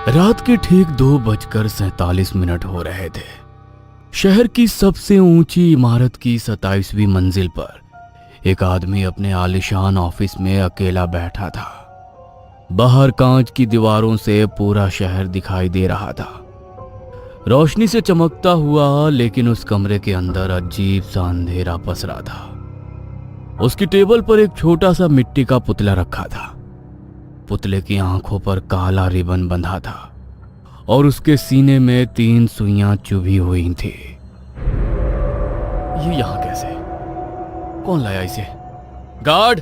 रात के ठीक 2:47 हो रहे थे। शहर की सबसे ऊंची इमारत की 27वीं मंजिल पर एक आदमी अपने आलीशान ऑफिस में अकेला बैठा था। बाहर कांच की दीवारों से पूरा शहर दिखाई दे रहा था, रोशनी से चमकता हुआ, लेकिन उस कमरे के अंदर अजीब सा अंधेरा पसरा था। उसकी टेबल पर एक छोटा सा मिट्टी का पुतला रखा था। पुतले की आंखों पर काला रिबन बंधा था और उसके सीने में 3 सुइयां चुभी हुई थी। ये यहां कैसे? कौन लाया इसे? गार्ड,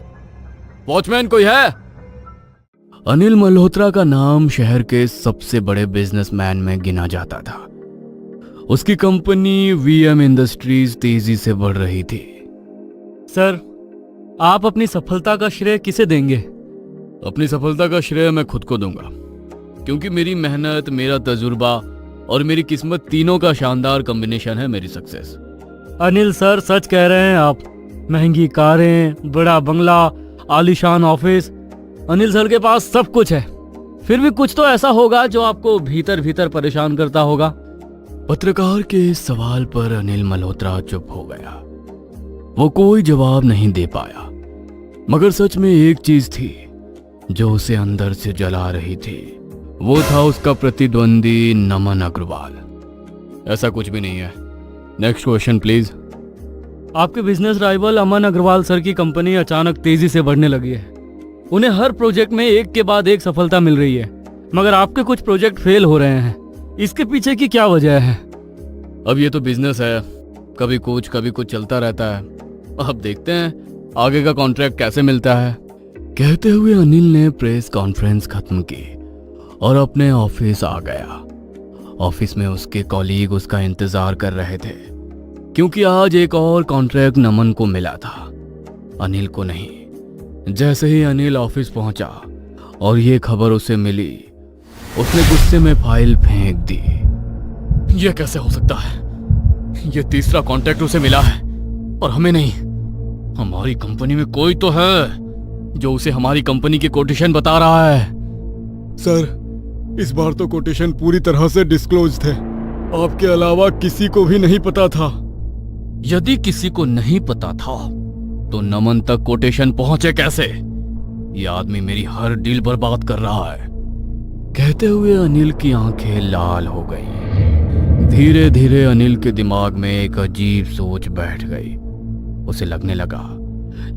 वॉचमैन कोई है? अनिल मल्होत्रा का नाम शहर के सबसे बड़े बिजनेसमैन में गिना जाता था। उसकी कंपनी वीएम इंडस्ट्रीज तेजी से बढ़ रही थी। सर, आप अपनी सफलता का श्रेय किसे देंगे? अपनी सफलता का श्रेय मैं खुद को दूंगा, क्योंकि मेरी मेहनत, मेरा तजुर्बा और मेरी किस्मत तीनों का शानदार कॉम्बिनेशन है मेरी सक्सेस। अनिल सर, सच कह रहे हैं आप। महंगी कारें, बड़ा बंगला, आलीशान ऑफिस, अनिल सर के पास सब कुछ है। फिर भी कुछ तो ऐसा होगा जो आपको भीतर भीतर परेशान करता होगा। पत्रकार के इस सवाल पर अनिल मल्होत्रा चुप हो गया। वो कोई जवाब नहीं दे पाया, मगर सच में एक चीज थी जो उसे अंदर से जला रही थी। वो था उसका प्रतिद्वंदी नमन अग्रवाल। ऐसा कुछ भी नहीं है। Next question please. आपके बिजनेस राइवल अमन अग्रवाल सर की कंपनी अचानक तेजी से बढ़ने लगी है। उन्हें हर प्रोजेक्ट में एक के बाद एक सफलता मिल रही है, मगर आपके कुछ प्रोजेक्ट फेल हो रहे हैं। इसके पीछे की क्या वजह है? अब ये तो बिजनेस है, कभी कुछ चलता रहता है। अब देखते हैं आगे का कॉन्ट्रैक्ट कैसे मिलता है। कहते हुए अनिल ने प्रेस कॉन्फ्रेंस खत्म की और अपने ऑफिस आ गया। ऑफिस में उसके कॉलीग उसका इंतजार कर रहे थे, क्योंकि आज एक और कॉन्ट्रैक्ट नमन को मिला था, अनिल को नहीं। जैसे ही अनिल ऑफिस पहुंचा और ये खबर उसे मिली, उसने गुस्से में फाइल फेंक दी। यह कैसे हो सकता है? यह तीसरा कॉन्ट्रैक्ट उसे मिला है और हमें नहीं। हमारी कंपनी में कोई तो है जो उसे हमारी कंपनी की कोटेशन बता रहा है। सर, इस बार तो कोटेशन पूरी तरह से डिस्क्लोज थे। आपके अलावा किसी को भी नहीं पता था। यदि किसी को नहीं पता था तो नमन तक कोटेशन पहुंचे कैसे? ये आदमी मेरी हर डील बर्बाद कर रहा है। कहते हुए अनिल की आंखें लाल हो गईं। धीरे धीरे अनिल के दिमाग में एक अजीब सोच बैठ गई। उसे लगने लगा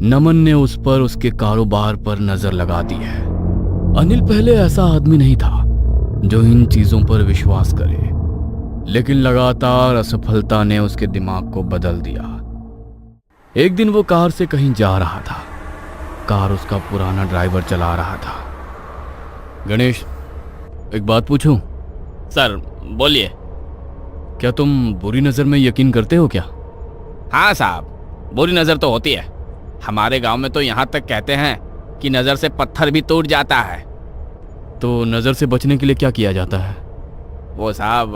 नमन ने उस पर, उसके कारोबार पर नजर लगा दी है। अनिल पहले ऐसा आदमी नहीं था जो इन चीजों पर विश्वास करे, लेकिन लगातार असफलता ने उसके दिमाग को बदल दिया। एक दिन वो कार से कहीं जा रहा था। कार उसका पुराना ड्राइवर चला रहा था। गणेश, एक बात पूछूं? सर, बोलिए। क्या तुम बुरी नजर में यकीन करते हो क्या? हाँ साहब, बुरी नजर तो होती है। हमारे गांव में तो यहाँ तक कहते हैं कि नजर से पत्थर भी टूट जाता है। तो नजर से बचने के लिए क्या किया जाता है? वो साहब,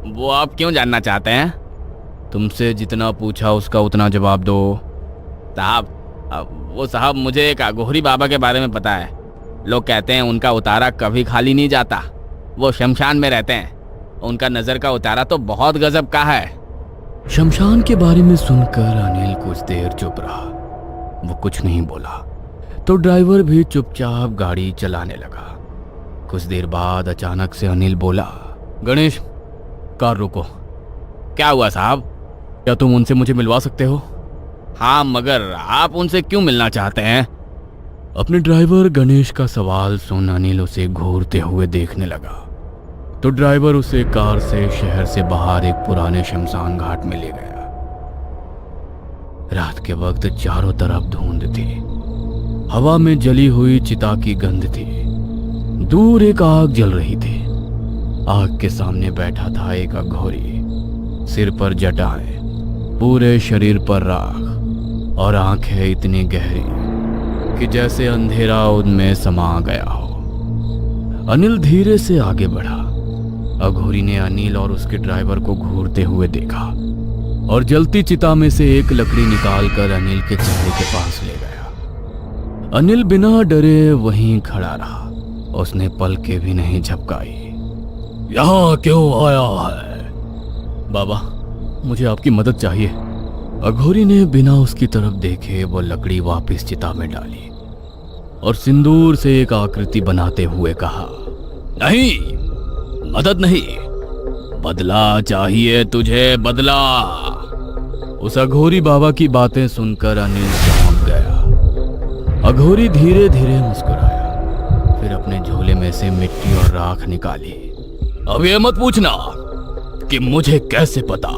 वो आप क्यों जानना चाहते हैं? तुमसे जितना पूछा उसका उतना जवाब दो। साहब, वो साहब, मुझे एक अघोरी बाबा के बारे में पता है। लोग कहते हैं उनका उतारा कभी खाली नहीं जाता। वो शमशान में रहते हैं। उनका नजर का उतारा तो बहुत गजब का है। शमशान के बारे में सुनकर अनिल कुछ देर चुप रहा। वो कुछ नहीं बोला तो ड्राइवर भी चुपचाप गाड़ी चलाने लगा। कुछ देर बाद अचानक से अनिल बोला, गणेश, कार रोको। क्या हुआ साहब? क्या तुम उनसे मुझे मिलवा सकते हो? हाँ, मगर आप उनसे क्यों मिलना चाहते हैं? अपने ड्राइवर गणेश का सवाल सुन अनिल उसे घूरते हुए देखने लगा। तो ड्राइवर उसे कार से शहर से बाहर एक पुराने शमशान घाट में ले गया। रात के वक्त चारों तरफ धुंध थी। हवा में जली हुई चिता की गंध थी। दूर एक आग जल रही थी। आग के सामने बैठा था एक अघोरी। सिर पर जटाएं, पूरे शरीर पर राख और आंखें इतनी गहरी कि जैसे अंधेरा उनमें समा गया हो। अनिल धीरे से आगे बढ़ा। अघोरी ने अनिल और उसके ड्राइवर को घूरते हुए देखा और जलती चिता में से एक लकड़ी निकालकर अनिल के चेहरे के पास ले गया। अनिल बिना डरे वहीं खड़ा रहा। उसने पलकें भी नहीं झपकाई। यहाँ क्यों आया है? बाबा, मुझे आपकी मदद चाहिए। अघोरी ने बिना उसकी तरफ देखे वो लकड़ी वापस चिता में डाली और सिंदूर से एक आकृति बनाते हुए कहा, नहीं, मदद नहीं, बदला चाहिए तुझे, बदला। उस अघोरी बाबा की बातें सुनकर अनिल चौंक गया। अघोरी धीरे धीरे मुस्कुराया, फिर अपने झोले में से मिट्टी और राख निकाली। अब ये मत पूछना कि मुझे कैसे पता,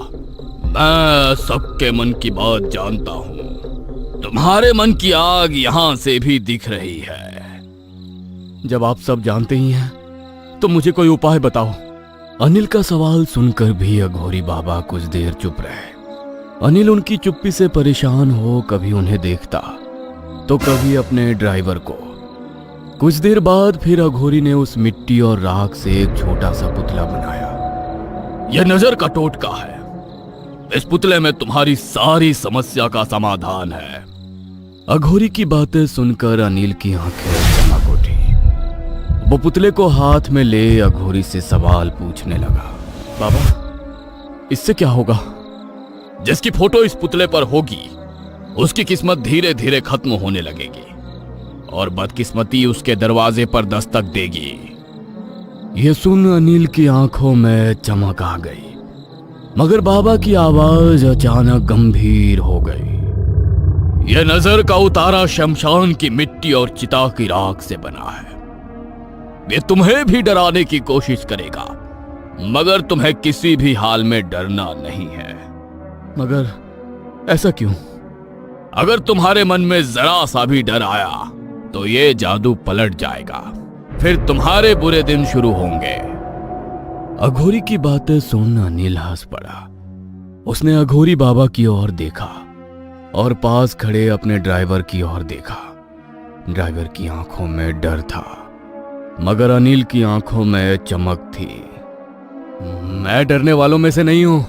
मैं सबके मन की बात जानता हूं। तुम्हारे मन की आग यहां से भी दिख रही है। जब आप सब जानते ही हैं तो मुझे कोई उपाय बताओ। अनिल का सवाल सुनकर भी अघोरी बाबा कुछ देर चुप रहे। अनिल उनकी चुप्पी से परेशान हो कभी उन्हें देखता तो कभी अपने ड्राइवर को। कुछ देर बाद फिर अघोरी ने उस मिट्टी और राख से एक छोटा सा पुतला बनाया। यह नजर का टोटका है। इस पुतले में तुम्हारी सारी समस्या का समाधान है। अघोरी की बातें सुनकर अनिल की आंखें चमक उठी। वो पुतले को हाथ में ले अघोरी से सवाल पूछने लगा। बाबा, इससे क्या होगा? जिसकी फोटो इस पुतले पर होगी उसकी किस्मत धीरे धीरे खत्म होने लगेगी और बदकिस्मती उसके दरवाजे पर दस्तक देगी। यह सुन अनिल की आंखों में चमक आ गई, मगर बाबा की आवाज अचानक गंभीर हो गई। यह नजर का उतारा शमशान की मिट्टी और चिता की राख से बना है। ये तुम्हें भी डराने की कोशिश करेगा, मगर तुम्हें किसी भी हाल में डरना नहीं है। मगर ऐसा क्यों? अगर तुम्हारे मन में जरा सा भी डर आया तो ये जादू पलट जाएगा, फिर तुम्हारे बुरे दिन शुरू होंगे। अघोरी की बातें सुन अनिल हंस पड़ा। उसने अघोरी बाबा की ओर देखा और पास खड़े अपने ड्राइवर की ओर देखा। ड्राइवर की आंखों में डर था, मगर अनिल की आंखों में चमक थी। मैं डरने वालों में से नहीं हूं।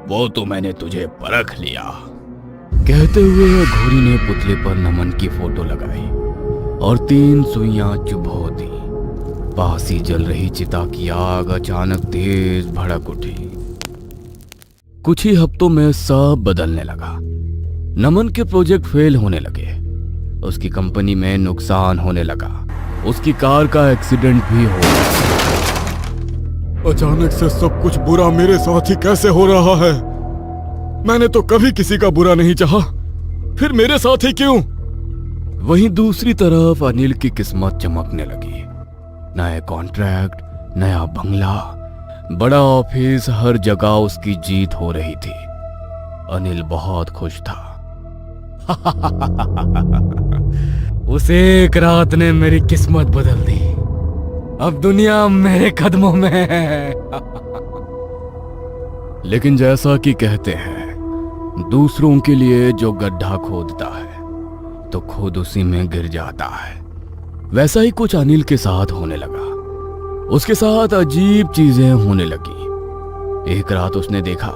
वो तो मैंने तुझे परख लिया। कहते हुए अघोरी ने पुतले पर नमन की फोटो लगाई और 3 सुइयां चुभो दी। पास ही जल रही चिता की आग अचानक तेज भड़क उठी। कुछ ही हफ्तों में सब बदलने लगा। नमन के प्रोजेक्ट फेल होने लगे, उसकी कंपनी में नुकसान होने लगा, उसकी कार का एक्सीडेंट भी हो गया। अचानक से सब कुछ बुरा मेरे साथ ही कैसे हो रहा है? मैंने तो कभी किसी का बुरा नहीं चाहा, फिर मेरे साथ ही क्यों? वहीं दूसरी तरफ अनिल की किस्मत चमकने लगी। नए कॉन्ट्रैक्ट, नया बंगला, बड़ा ऑफिस, हर जगह उसकी जीत हो रही थी। अनिल बहुत खुश था। उस एक रात ने मेरी किस्मत बदल दी। अब दुनिया मेरे कदमों में है। लेकिन जैसा कि कहते हैं, दूसरों के लिए जो गड्ढा खोदता है तो खुद उसी में गिर जाता है। वैसा ही कुछ अनिल के साथ होने लगा। उसके साथ अजीब चीजें होने लगी। एक रात उसने देखा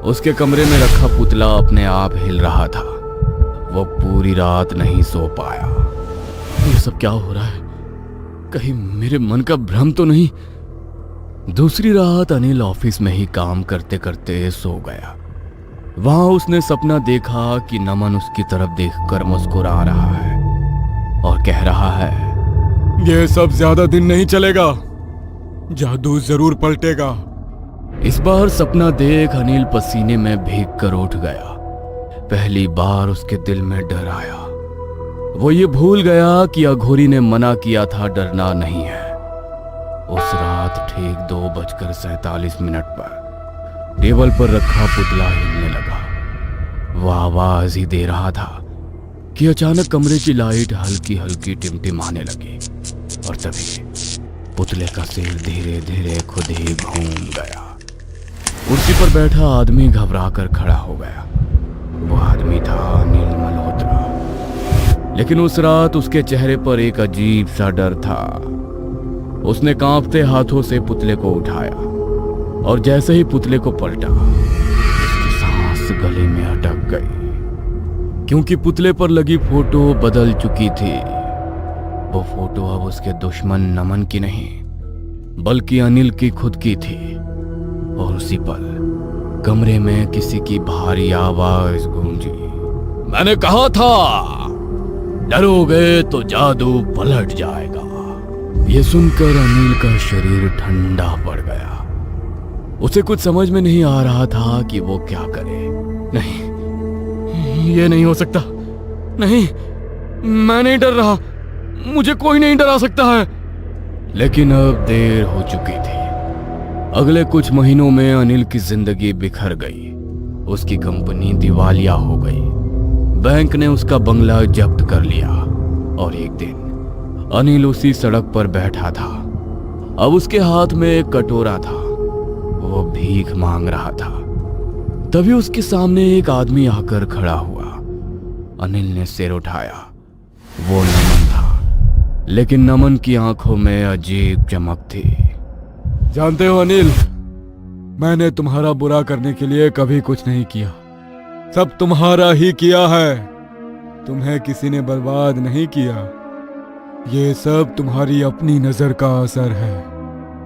उसके कमरे में रखा पुतला अपने आप हिल रहा था। वो पूरी रात नहीं सो पाया। ये सब क्या हो रहा है? कहीं मेरे मन का भ्रम तो नहीं? दूसरी रात अनिल ऑफिस में ही काम करते करते सो गया। वहां उसने सपना देखा कि नमन उसकी तरफ देखकर मुस्कुरा रहा है और कह रहा है, यह सब ज्यादा दिन नहीं चलेगा, जादू जरूर पलटेगा। इस बार सपना देख अनिल पसीने में भीग कर उठ गया। पहली बार उसके दिल में डर आया। वो ये भूल गया कि अघोरी ने मना किया था डरना नहीं है। उस रात ठीक 2:47 पर टेबल पर रखा पुतला हिलने लगा। वो आवाज ही दे रहा था कि अचानक कमरे की लाइट हल्की हल्की टिमटिमाने लगी और तभी पुतले का सिर धीरे धीरे खुद ही घूम गया। कुर्सी पर बैठा आदमी घबराकर खड़ा हो गया। वो आदमी था अनिल मल्होत्रा। लेकिन उस रात उसके चेहरे पर एक अजीब सा डर था। उसने कांपते हाथों से पुतले को उठाया और जैसे ही पुतले को पलटा, उसकी सांस गले में अटक गई, क्योंकि पुतले पर लगी फोटो बदल चुकी थी। वो फोटो अब उसके दुश्मन नमन की नहीं, बल्कि अनिल की खुद की थी। और उसी पल कमरे में किसी की भारी आवाज गूंजी। मैंने कहा था डरोगे तो जादू पलट जाएगा। ये सुनकर अनिल का शरीर ठंडा पड़ गया। उसे कुछ समझ में नहीं आ रहा था कि वो क्या करे। नहीं, ये नहीं हो सकता। नहीं, मैं नहीं डर रहा। मुझे कोई नहीं डरा सकता है। लेकिन अब देर हो चुकी थी। अगले कुछ महीनों में अनिल की जिंदगी बिखर गई। उसकी कंपनी दिवालिया हो गई। बैंक ने उसका बंगला जब्त कर लिया। और एक दिन अनिल उसी सड़क पर बैठा था। अब उसके हाथ में एक कटोरा था। वो भीख मांग रहा था। तभी उसके सामने एक आदमी आकर खड़ा हुआ। अनिल ने सिर उठाया। वो नमन था, लेकिन नमन की आंखों में अजीब चमक थी। जानते हो अनिल, मैंने तुम्हारा बुरा करने के लिए कभी कुछ नहीं किया। सब तुम्हारा ही किया है। तुम्हें किसी ने बर्बाद नहीं किया। ये सब तुम्हारी अपनी नजर का असर है।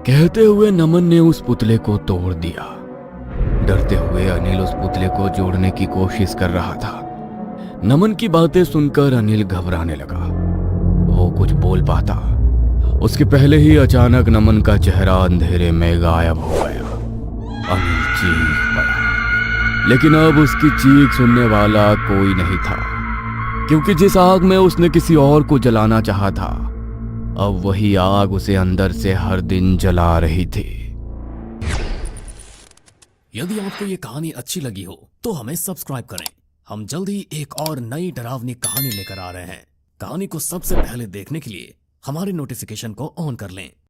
कहते हुए नमन ने उस पुतले को तोड़ दिया। डरते हुए अनिल उस पुतले को जोड़ने की कोशिश कर रहा था। नमन की बातें सुनकर अनिल घबराने लगा। वो कुछ बोल पाता उसके पहले ही अचानक नमन का चेहरा अंधेरे में गायब हो गया। अनिल चीख पड़ा, लेकिन अब उसकी चीख सुनने वाला कोई नहीं था, क्योंकि जिस आग में उसने किसी और को जलाना चाहा था, अब वही आग उसे अंदर से हर दिन जला रही थी। यदि आपको ये कहानी अच्छी लगी हो तो हमें सब्सक्राइब करें। हम जल्द ही एक और नई डरावनी कहानी लेकर आ रहे हैं। कहानी को सबसे पहले देखने के लिए हमारे नोटिफिकेशन को ऑन कर लें।